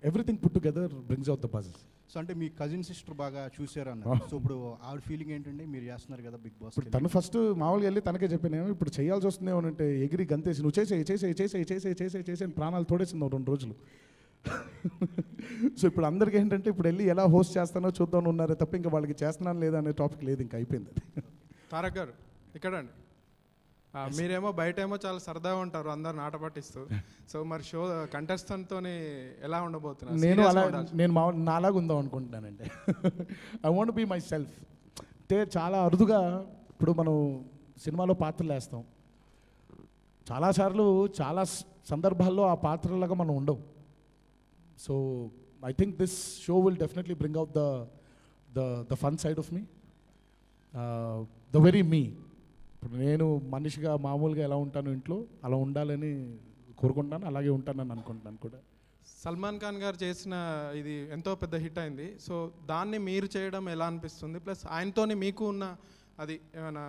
everything put together brings out the buzz. So అంటే మీ కజిన్ సిస్టర్ బాగా చూసారు అన్నారు. సో ఇప్పుడు ఆవిడ ఫీలింగ్ ఏంటంటే మీరు చేస్తున్నారు కదా బిగ్ బాస్, ఇప్పుడు తను ఫస్ట్ మామూలుగా వెళ్ళి తనకే చెప్పానేమో, ఇప్పుడు చేయాల్సి వస్తుందేమో అంటే ఎగిరి గంతేసి నువ్వు చేసే ప్రాణాలు తోడేసింది 2 రోజులు. సో ఇప్పుడు అందరికీ ఏంటంటే ఇప్పుడు వెళ్ళి ఎలా హోస్ట్ చేస్తానో చూద్దాం ఉన్నారే తప్ప ఇంకా వాళ్ళకి చేస్తున్నాను లేదా అనే టాపిక్ లేదు, ఇంకా అయిపోయింది అది. తారక్ గారు ఇక్కడండి, మీరేమో బయటేమో చాలా సరదాగా ఉంటారు అందరు నాట పట్టిస్తూ. సో మరి షో కంటెస్టెంట్తో ఎలా ఉండబోతున్నారు? నేను నాలాగా ఉందాం అనుకుంటున్నానండి. I want be myself. అంటే చాలా అరుదుగా ఇప్పుడు మనం సినిమాలో పాత్రలు వేస్తాం, చాలాసార్లు చాలా సందర్భాల్లో ఆ పాత్రలాగా మనం ఉండవు. So I think this show will definitely bring out the fun side of me, the very me. ఇప్పుడు నేను మనిషిగా మామూలుగా ఎలా ఉంటాను ఇంట్లో అలా ఉండాలని కోరుకుంటాను, అలాగే ఉంటానని అనుకుంటున్నాను కూడా. సల్మాన్ ఖాన్ గారు చేసిన ఇది ఎంతో పెద్ద హిట్ అయింది. సో దాన్ని మీరు చేయడం ఎలా అనిపిస్తుంది? ప్లస్ ఆయనతోని మీకు ఉన్న అది ఏమైనా?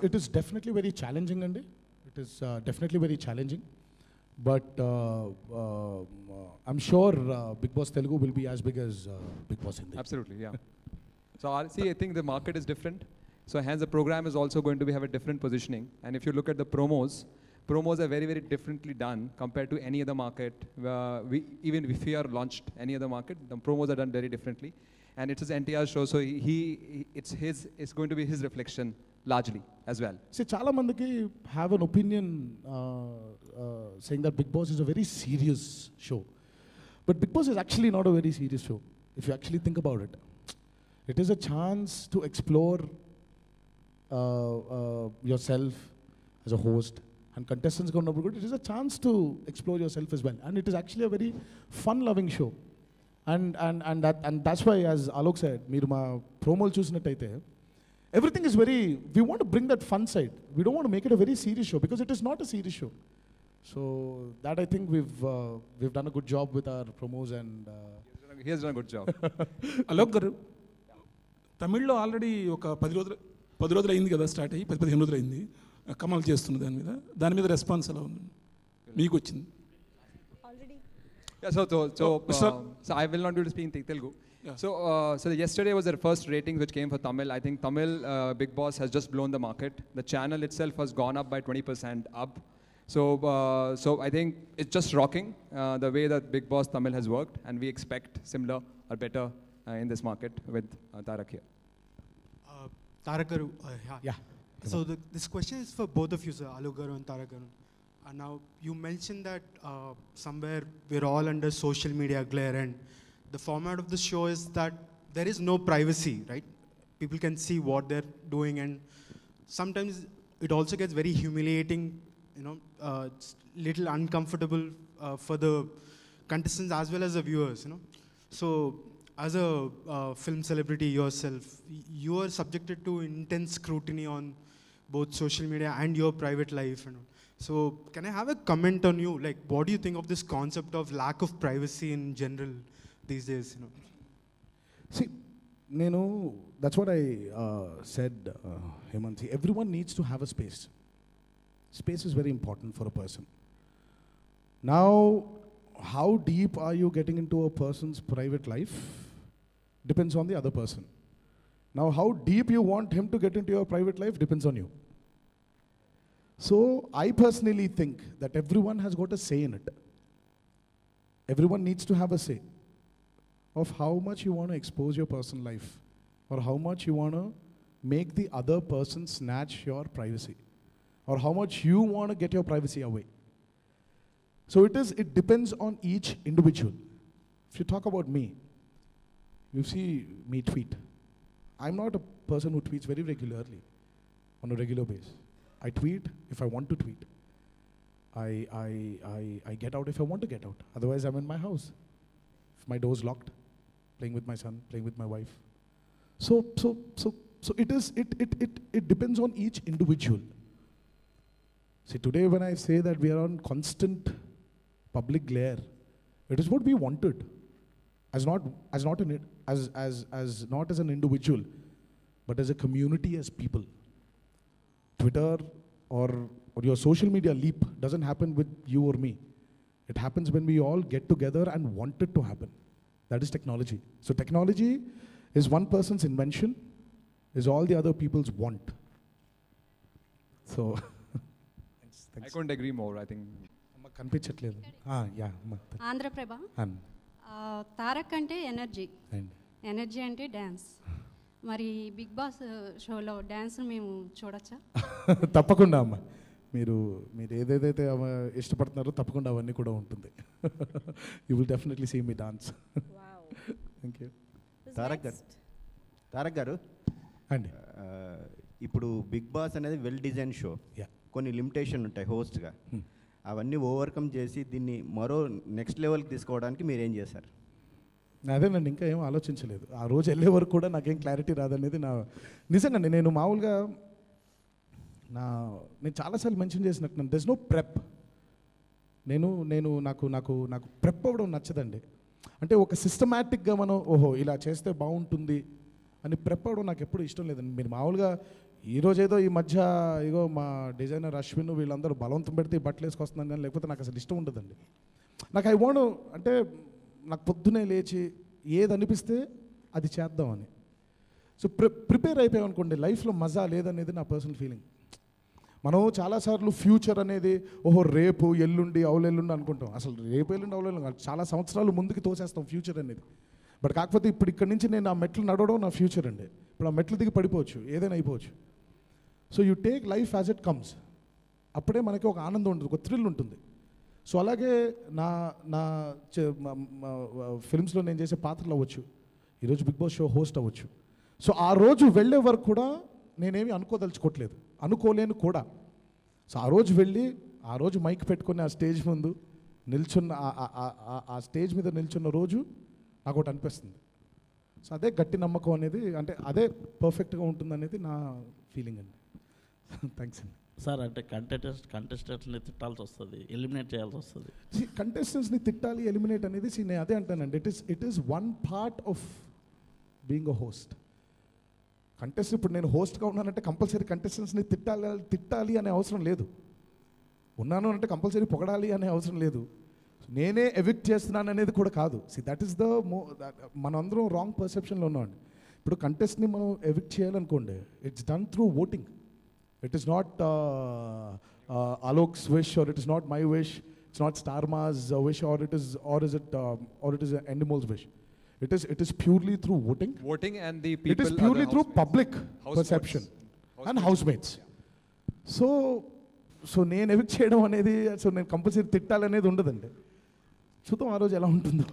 It is definitely very challenging అండి. It is definitely very challenging, but I'm sure Bigg Boss Telugu will be as big as Bigg Boss Hindi. Absolutely, yeah. So I think the market is different. So hence the program is also going to have a different positioning. And if you look at the promos are very, very differently done compared to any other market. Even if we are launched any other market, the promos are done very differently. And it is NTR show, so it's going to be his reflection largely as well. See, chala mandiki have an opinion saying that Bigg Boss is a very serious show. But Bigg Boss is actually not a very serious show, if you actually think about it. It is a chance to explore yourself as a host, and contestants go good. It is a chance to explore yourself as well, and it is actually a very fun-loving show. And that's why, as Alok said, మీరు మా ప్రోమోలు చూసినట్టయితే everything is very, we want to bring that fun side. We don't want to make it a very serious show because it is not a serious show. So that I think we've done a good job with our promos, and he has done a good job. Alok గారు, తమిళ్లో already ఒక 10 రోజులు అయింది కదా, start అయ్యి 15 రోజులు అయింది కమల్ చేస్తున్న దాని మీద రెస్పాన్స్ ఎలా ఉంది మీకు వచ్చింది? Yeah, so I will not be able to speak in Telugu. Yeah. So yesterday was their first ratings which came for Tamil. I think Tamil Bigg Boss has just blown the market. The channel itself has gone up by 20% up. So I think it's just rocking the way that Bigg Boss Tamil has worked, and we expect similar or better in this market with Tarak here. Tarak Garu, yeah. So this question is for both of you, sir, Alok Garu and Tarak Garu. Now you mentioned that somewhere we're all under social media glare, and the format of the show is that there is no privacy, right? people can see what they're doing, and sometimes it also gets very humiliating, it's little uncomfortable for the contestants as well as the viewers, So as a film celebrity yourself, you are subjected to intense scrutiny on both social media and your private life. So can I have a comment on you? Like, what do you think of this concept of lack of privacy in general these days? See, that's what I said, Hemanti. Everyone needs to have a space. Space is very important for a person. Now, how deep are you getting into a person's private life depends on the other person. Now, how deep you want him to get into your private life depends on you. So, I personally think that everyone has got a say in it. Everyone needs to have a say of how much you want to expose your personal life, or how much you want to make the other person snatch your privacy, or how much you want to get your privacy away. So it depends on each individual. If you talk about me, you see me tweet. I'm not a person who tweets very regularly, on a regular basis. I tweet if I want to tweet. I get out if I want to get out. Otherwise, I'm in my house. If my door's locked, playing with my son, playing with my wife. So it depends on each individual. See, today when I say that we are on constant public glare, it is what we wanted, not as an individual, but as a community, as people. Twitter or your social media leap doesn't happen with you or me. It happens when we all get together and want it to happen. That is technology. So technology is one person's invention, is all the other people's want. So, thanks. I couldn't agree more, I think. కనిపించట్లేదు ఆంధ్రప్రభ తారక్ అంటే energy అంటే dance. మరి big boss షోలో dance మేము చూడొచ్చా? తప్పకుండా అమ్మ, మీరు ఏదేదైతే ఇష్టపడుతున్నారో తప్పకుండా అవన్నీ కూడా ఉంటుంది. You will definitely see me dance. Thank you. Tarak garu అండి, ఇప్పుడు బిగ్ బాస్ అనేది వెల్ డిజైన్ షో, కొన్ని లిమిటేషన్ ఉంటాయి హోస్ట్గా, అవన్నీ ఓవర్కమ్ చేసి దీన్ని మరో నెక్స్ట్ లెవెల్కి తీసుకోవడానికి మీరు ఏం చేశారు? అదేనండి, ఇంకా ఏం ఆలోచించలేదు. ఆ రోజు వెళ్ళే వరకు కూడా నాకేం క్లారిటీ రాదనేది నిజంగా నేను మామూలుగా నేను చాలాసార్లు మెన్షన్ చేసినట్టు దెర్ ఇస్ నో ప్రెప్. నాకు ప్రెప్ అవ్వడం నచ్చదండి. అంటే ఒక సిస్టమాటిక్గా మనం ఇలా చేస్తే బాగుంటుంది అని ప్రెప్ అవ్వడం నాకు ఎప్పుడు ఇష్టం లేదండి. మీరు మామూలుగా ఈరోజు ఏదో ఈ మధ్య ఇగో మా డిజైనర్ అశ్విన్ వీళ్ళందరూ బలవంతం పెడితే బట్టలు వేసుకొస్తున్నాను కానీ లేకపోతే నాకు అసలు ఇష్టం ఉండదండి. నాకు అంటే నాకు పొద్దునే లేచి ఏది అనిపిస్తే అది చేద్దామని. సో ప్రిపేర్ అయిపోయామనుకోండి, లైఫ్లో మజా లేదనేది నా పర్సనల్ ఫీలింగ్. మనం చాలాసార్లు ఫ్యూచర్ అనేది రేపు ఎల్లుండి అవులెల్లుండి అనుకుంటాం. అసలు రేపు ఎల్లుండి అవులెల్లుండి చాలా సంవత్సరాలు ముందుకు తోసేస్తాం ఫ్యూచర్ అనేది. బట్ కాకపోతే ఇప్పుడు ఇక్కడి నుంచి నేను ఆ మెట్లు నడవడం నా ఫ్యూచర్ అండి. ఇప్పుడు ఆ మెట్లు దిగి పడిపోవచ్చు, ఏదైనా అయిపోవచ్చు. So you take life as it comes. అప్పుడే మనకి ఒక ఆనందం ఉంటుంది, ఒక థ్రిల్ ఉంటుంది. సో అలాగే నా ఫిల్మ్స్లో నేను చేసే పాత్రలు అవ్వచ్చు, ఈరోజు బిగ్ బాస్ షో హోస్ట్ అవ్వచ్చు. సో ఆ రోజు వెళ్ళే వరకు కూడా నేనేమి అనుకోదలుచుకోవట్లేదు, అనుకోలేను కూడా. సో ఆ రోజు వెళ్ళి ఆ రోజు మైక్ పెట్టుకుని ఆ స్టేజ్ ముందు నిల్చున్న ఆ స్టేజ్ మీద నిల్చున్న రోజు నాకు ఒకటి అనిపిస్తుంది. సో అదే గట్టి నమ్మకం అనేది, అంటే అదే పర్ఫెక్ట్గా ఉంటుంది అనేది నా ఫీలింగ్ అండి. థ్యాంక్స్ అండి. సార్, అంటే కంటెస్టెంట్స్ని తిట్టాల్సి వస్తుంది, ఎలిమినేట్ చేయాల్సి వస్తుంది. కంటెస్టెంట్స్ని తిట్టాలి, ఎలిమినేట్ అనేది నేను అదే అంటానండి. It is one part of being a host. ఇప్పుడు నేను హోస్ట్గా ఉన్నానంటే కంపల్సరీ కంటెస్టెంట్స్ని తిట్టాలి అనే అవసరం లేదు. ఉన్నాను అంటే కంపల్సరీ పొగడాలి అనే అవసరం లేదు. నేనే ఎవిక్ట్ చేస్తున్నాను అనేది కూడా కాదు. దట్ ఈస్ మనందరం రాంగ్ పర్సెప్షన్లో ఉన్నామండి. ఇప్పుడు కంటెస్ట్ని మనం ఎవిక్ట్ చేయాలనుకోండి, it's done through voting. It is not Alok's wish, or it is not my wish, it's not Star Maa's wish, or it is Endemol's wish. It is purely through voting. And the people. It is purely through public perception and housemates. So నేను evict చేయడం అనేది, so నేను compulsory తిట్టాలనేది ఉండదండి. చూద్దాం ఆ రోజు ఎలా ఉంటుందో.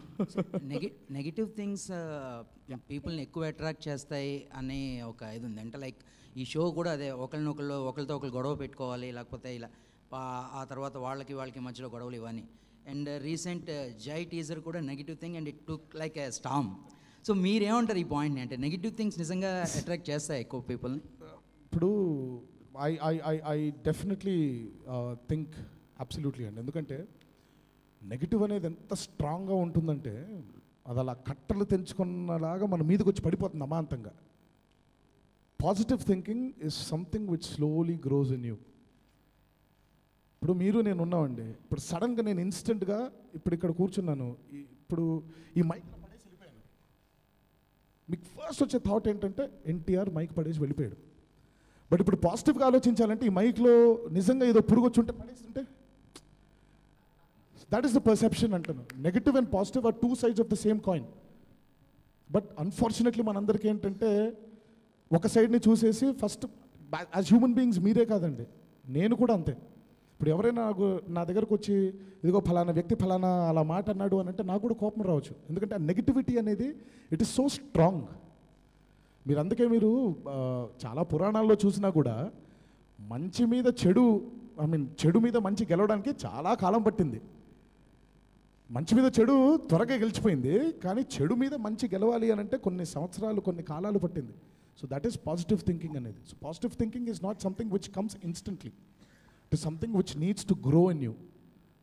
నెగిటివ్ థింగ్స్ పీపుల్ని ఎక్కువ అట్రాక్ట్ చేస్తాయి అనే ఒక ఇది ఉంది. అంటే లైక్ ఈ షో కూడా అదే, ఒకరితో ఒకరు గొడవ పెట్టుకోవాలి, లేకపోతే ఇలా ఆ తర్వాత వాళ్ళకి మధ్యలో గొడవలు ఇవన్నీ. అండ్ రీసెంట్ జై టీజర్ కూడా negative thing and it took like a storm. So మీరేమంటారు ఈ పాయింట్ని? అంటే నెగిటివ్ థింగ్స్ నిజంగా అట్రాక్ట్ చేస్తాయి ఎక్కువ పీపుల్ని? ఇప్పుడు ఐ డెఫినెట్లీ థింక్ అబ్సల్యూట్లీ అండి. ఎందుకంటే నెగిటివ్ అనేది ఎంత స్ట్రాంగ్గా ఉంటుందంటే అది అలా కట్టలు తెంచుకున్నలాగా మన మీదకి వచ్చి పడిపోతుంది అమాంతంగా. Positive thinking is something which slowly gross in you. ఇప్పుడు మీరు నేను ఉన్నామండి, ఇప్పుడు సడన్గా నేను ఇన్స్టెంట్గా ఇప్పుడు ఇక్కడ కూర్చున్నాను, ఇప్పుడు ఈ మైక్ పడేసి వెళ్ళిపోయాను. మీకు ఫస్ట్ వచ్చే థాట్ ఏంటంటే ఎన్టీఆర్ మైక్ పడేసి వెళ్ళిపోయాడు. బట్ ఇప్పుడు పాజిటివ్గా ఆలోచించాలంటే ఈ మైక్లో నిజంగా ఏదో పురుగు వచ్చి ఉంటే పడేస్తుంటే, దట్ ఈస్ ద పర్సెప్షన్ అంటాను. Negative and positive or two sides of the same coin. But unfortunately మనందరికీ ఏంటంటే ఒక సైడ్ని చూసేసి ఫస్ట్ యాజ్ హ్యూమన్ బీయింగ్స్ మీరే కాదండి, నేను కూడా అంతే. ఇప్పుడు ఎవరైనా నా దగ్గరకు వచ్చి ఇదిగో ఫలానా వ్యక్తి ఫలానా అలా మాట అన్నాడు అని అంటే నాకు కూడా కోపం రావచ్చు. ఎందుకంటే ఆ నెగిటివిటీ అనేది ఇట్ ఈస్ సో స్ట్రాంగ్. మీరు అందుకే మీరు చాలా పురాణాల్లో చూసినా కూడా మంచి మీద చెడు, చెడు మీద మంచి గెలవడానికి చాలా కాలం పట్టింది. మంచి మీద చెడు త్వరగా గెలిచిపోయింది, కానీ చెడు మీద మంచి గెలవాలి అని అంటే కొన్ని సంవత్సరాలు కొన్ని కాలాలు పట్టింది. So that is positive thinking అనేది. So positive thinking is not something which comes instantly, it is something which needs to grow in you.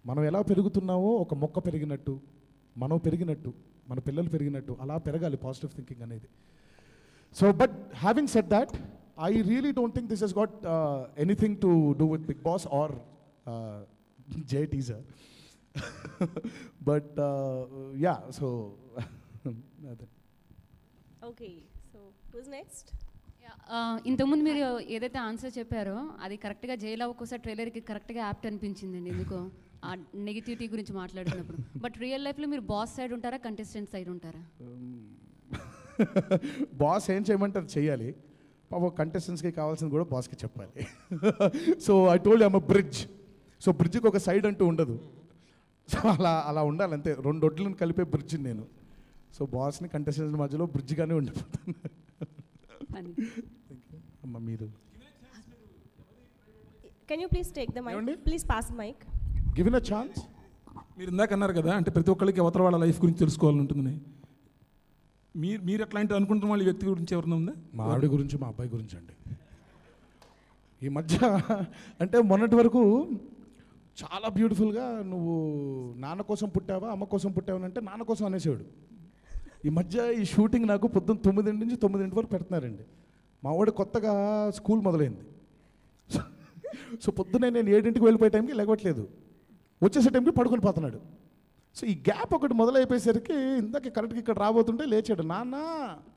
మనం ఎలా పెరుగుతున్నామో ఒక మొక్క పెరిగినట్టు, మనం పెరిగినట్టు, మన పిల్లలు పెరిగినట్టు అలా పెరగాలి పాజిటివ్ థింకింగ్ అనేది. So but having said that, I really don't think this has got anything to do with Big Boss or Jay teaser. But yeah, so okay, so who's next? ఇంతకుముందు మీరు ఏదైతే ఆన్సర్ చెప్పారో అది కరెక్ట్గా jail అవకోసా ట్రైలర్కి కరెక్ట్గా apt అనిపించిందండి. ఎందుకో ఆ నెగిటివిటీ గురించి మాట్లాడుతున్నప్పుడు. బట్ రియల్ లైఫ్లో మీరు బాస్ సైడ్ ఉంటారా, కంటెస్టెంట్ సైడ్ ఉంటారా? బాస్ ఏం చేయమంటారు చేయాలి, పాప కంటెస్టెంట్స్కి కావాల్సింది కూడా బాస్కి చెప్పాలి. So I told I'm a bridge. So బ్రిడ్జ్కి ఒక సైడ్ అంటూ ఉండదు. సో అలా ఉండాలి అంతే, రెండు ఒడ్లను కలిపే బ్రిడ్జ్ నేను. సో బాస్ని కంటెస్టెంట్స్ మధ్యలో బ్రిడ్జ్గానే ఉండిపోతాను. అమ్మ మీరు can you please take the mic, please pass mic. Given a chance. మీరు ఇందాక అన్నారు కదా, అంటే ప్రతి ఒక్కరికి అవతల వాళ్ళ లైఫ్ గురించి తెలుసుకోవాలని ఉంటుందని. మీరు ఎట్లాంటి అనుకుంటున్న వాళ్ళ వ్యక్తి గురించి ఎవరైనా ఉందా? మా ఆవిడ గురించి, మా అబ్బాయి గురించి అండి. ఈ మధ్య అంటే మొన్నటి వరకు చాలా బ్యూటిఫుల్గా నువ్వు నాన్న కోసం పుట్టావా అమ్మ కోసం పుట్టావా అంటే నాన్న కోసం అనేసేవాడు. ఈ మధ్య ఈ షూటింగ్ నాకు పొద్దున్న 9 నుంచి 9 వరకు పెడుతున్నారండి. మా వాడు కొత్తగా స్కూల్ మొదలైంది. సో పొద్దున్నే నేను 7 వెళ్ళిపోయే టైంకి లేవట్లేదు, వచ్చేసే టైంకి పడుకొని పోతున్నాడు. సో ఈ గ్యాప్ ఒకటి మొదలైపోయేసరికి ఇందాక కరెక్ట్గా ఇక్కడ రాబోతుంటే లేచాడు, నాన్న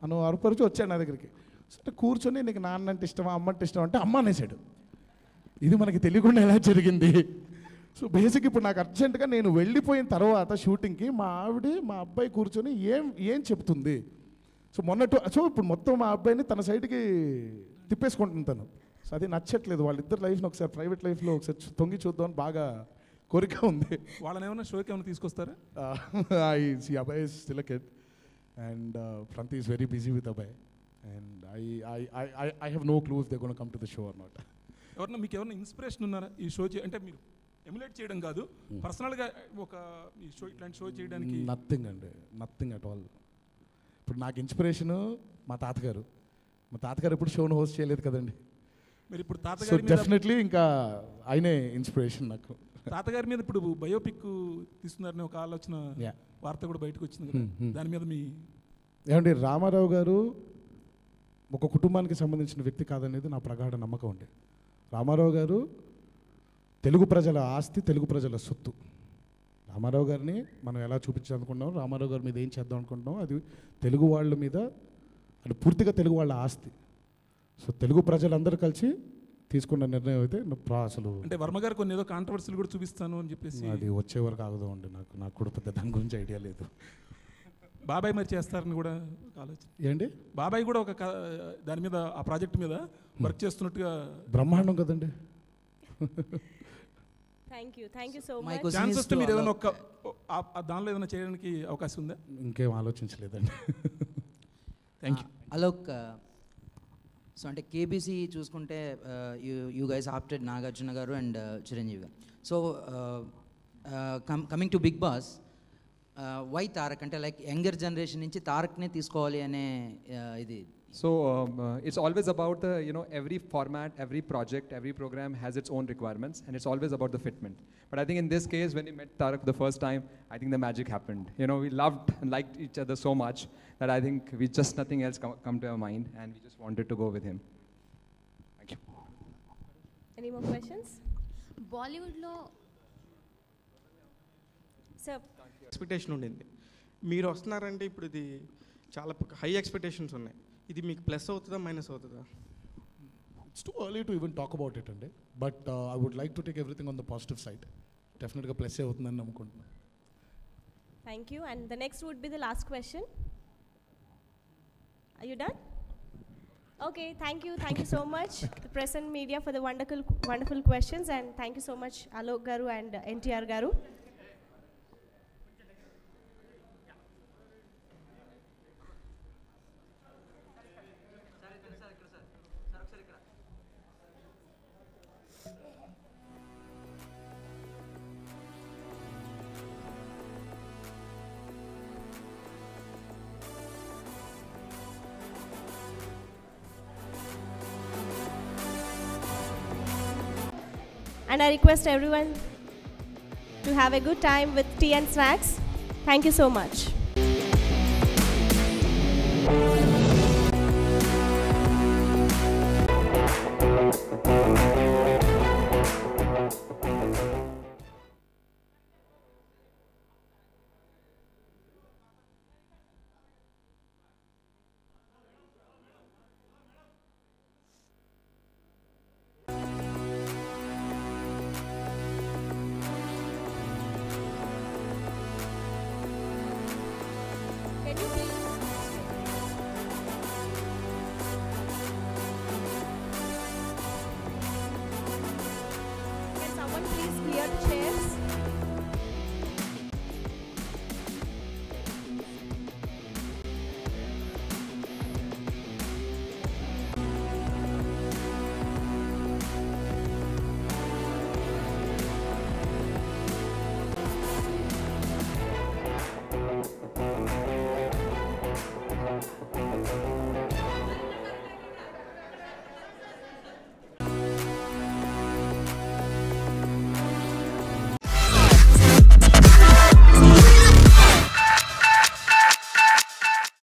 అని అరుపరిచి వచ్చాడు నా దగ్గరికి. సరే కూర్చొని నీకు నాన్న అంటే ఇష్టమా అమ్మ అంటే ఇష్టమా అంటే అమ్మ అనేసాడు. ఇది మనకి తెలియకుండా ఎలా జరిగింది? సో బేసిక్ ఇప్పుడు నాకు అర్జెంటుగా నేను వెళ్ళిపోయిన తర్వాత షూటింగ్కి మా ఆవిడ మా అబ్బాయి కూర్చొని ఏం చెప్తుంది. సో సో ఇప్పుడు మొత్తం మా అబ్బాయిని తన సైడ్కి తిప్పేసుకుంటుంటాను. సో అది నచ్చట్లేదు. వాళ్ళిద్దరు లైఫ్ని ఒకసారి ప్రైవేట్ లైఫ్లో ఒకసారి తొంగి చూద్దామని బాగా కోరిక ఉంది. వాళ్ళని ఏమైనా షోకి ఏమైనా తీసుకొస్తారా? అబ్బాయి is still a kid and Franti is very busy with అబ్బాయి and I have no clue if they're going to come to the show or not. ఎవరన్నా మీకు ఎవరైనా ఇన్స్పిరేషన్ ఉన్నారా ఈ షో అంటే మీరు ఎమ్యులేట్ చేయడం కాదు, పర్సనల్గా ఒక ఈ షో ఇట్లాంటి షో చేయడానికి? నథింగ్ అండి, నథింగ్ అట్ ఆల్. ఇప్పుడు నాకు ఇన్స్పిరేషను మా తాతగారు. మా తాతగారు ఎప్పుడు షోను హోస్ట్ చేయలేదు కదండి. మీరు ఇప్పుడు సో తాతగారి డెఫినెట్లీ ఇంకా ఆయనే ఇన్స్పిరేషన్ నాకు. తాతగారి మీద ఇప్పుడు బయోపిక్ తీస్తున్నారని ఒక ఆలోచన వార్త కూడా బయటకు వచ్చింది కదా, దాని మీద మీ ఏమండి? రామారావు గారు ఒక కుటుంబానికి సంబంధించిన వ్యక్తి కాదనేది నా ప్రగాఢ నమ్మకం అండి. రామారావు గారు తెలుగు ప్రజల ఆస్తి, తెలుగు ప్రజల సొత్తు. రామారావు గారిని మనం ఎలా చూపించాలనుకుంటున్నాం, రామారావు గారి మీద ఏం చేద్దాం అనుకుంటున్నాం, అది తెలుగు వాళ్ళ మీద, అది పూర్తిగా తెలుగు వాళ్ళ ఆస్తి. సో తెలుగు ప్రజలందరూ కలిసి తీసుకున్న నిర్ణయం అయితే అసలు అంటే వర్మ గారు కొన్ని ఏదో కాంట్రవర్సీలు కూడా చూపిస్తాను అని చెప్పేసి అది వచ్చే వరకు ఆగదు అండి. నాకు కూడా పెద్ద దాని గురించి ఐడియా లేదు. బాబాయ్ మరి చేస్తారని కూడా ఆలోచన ఏంటి? బాబాయ్ కూడా ఒక దాని మీద ఆ ప్రాజెక్ట్ మీద వర్క్ చేస్తున్నట్టుగా. బ్రహ్మాండం కదండి. Thank you so My much. question chance is వస్తే to మీరు ఏదైనా Alok. దానిలో ఏదైనా చేయడానికి అవకాశం ఉందా? ఇంకేం ఆలోచించలేదండి. Thank you. అలోక్, సో అంటే కేబీసీ చూసుకుంటే you guys opted Nagarjuna garu and Chiranjeevi garu. So coming to Bigg Boss, why Tarak అంటే లైక్ యంగర్ జనరేషన్ నుంచి తారక్నే తీసుకోవాలి అనే ఇది. So it's always about the, every format, every project, every program has its own requirements, and it's always about the fitment. But I think in this case, when we met Tarak for the first time, I think the magic happened. We loved and liked each other so much that I think we just nothing else come to our mind, and we just wanted to go with him. Thank you. Any more questions? బాలీవుడ్లో sir expectation ఉండింది. మీరు వస్తున్నారంటే ఇప్పుడు ఇది చాలా high expectations ఉన్నాయి. ఇది మీకు ప్లస్ అవుతుందా మైనస్ అవుతుందా? It's too early to even talk about it అండి, but I would like to take everything on the positive side. డెఫినెట్గా ప్లస్ అవుతుందని నమ్ముకుంటున్నాను. Thank you. And the next would be the last question. Are you done? Okay, thank you so much, the press and media, for the wonderful questions, and thank you so much, Alok Garu and NTR Garu. And I request everyone to have a good time with tea and snacks. Thank you so much. Can you please? Can someone please clear the chairs?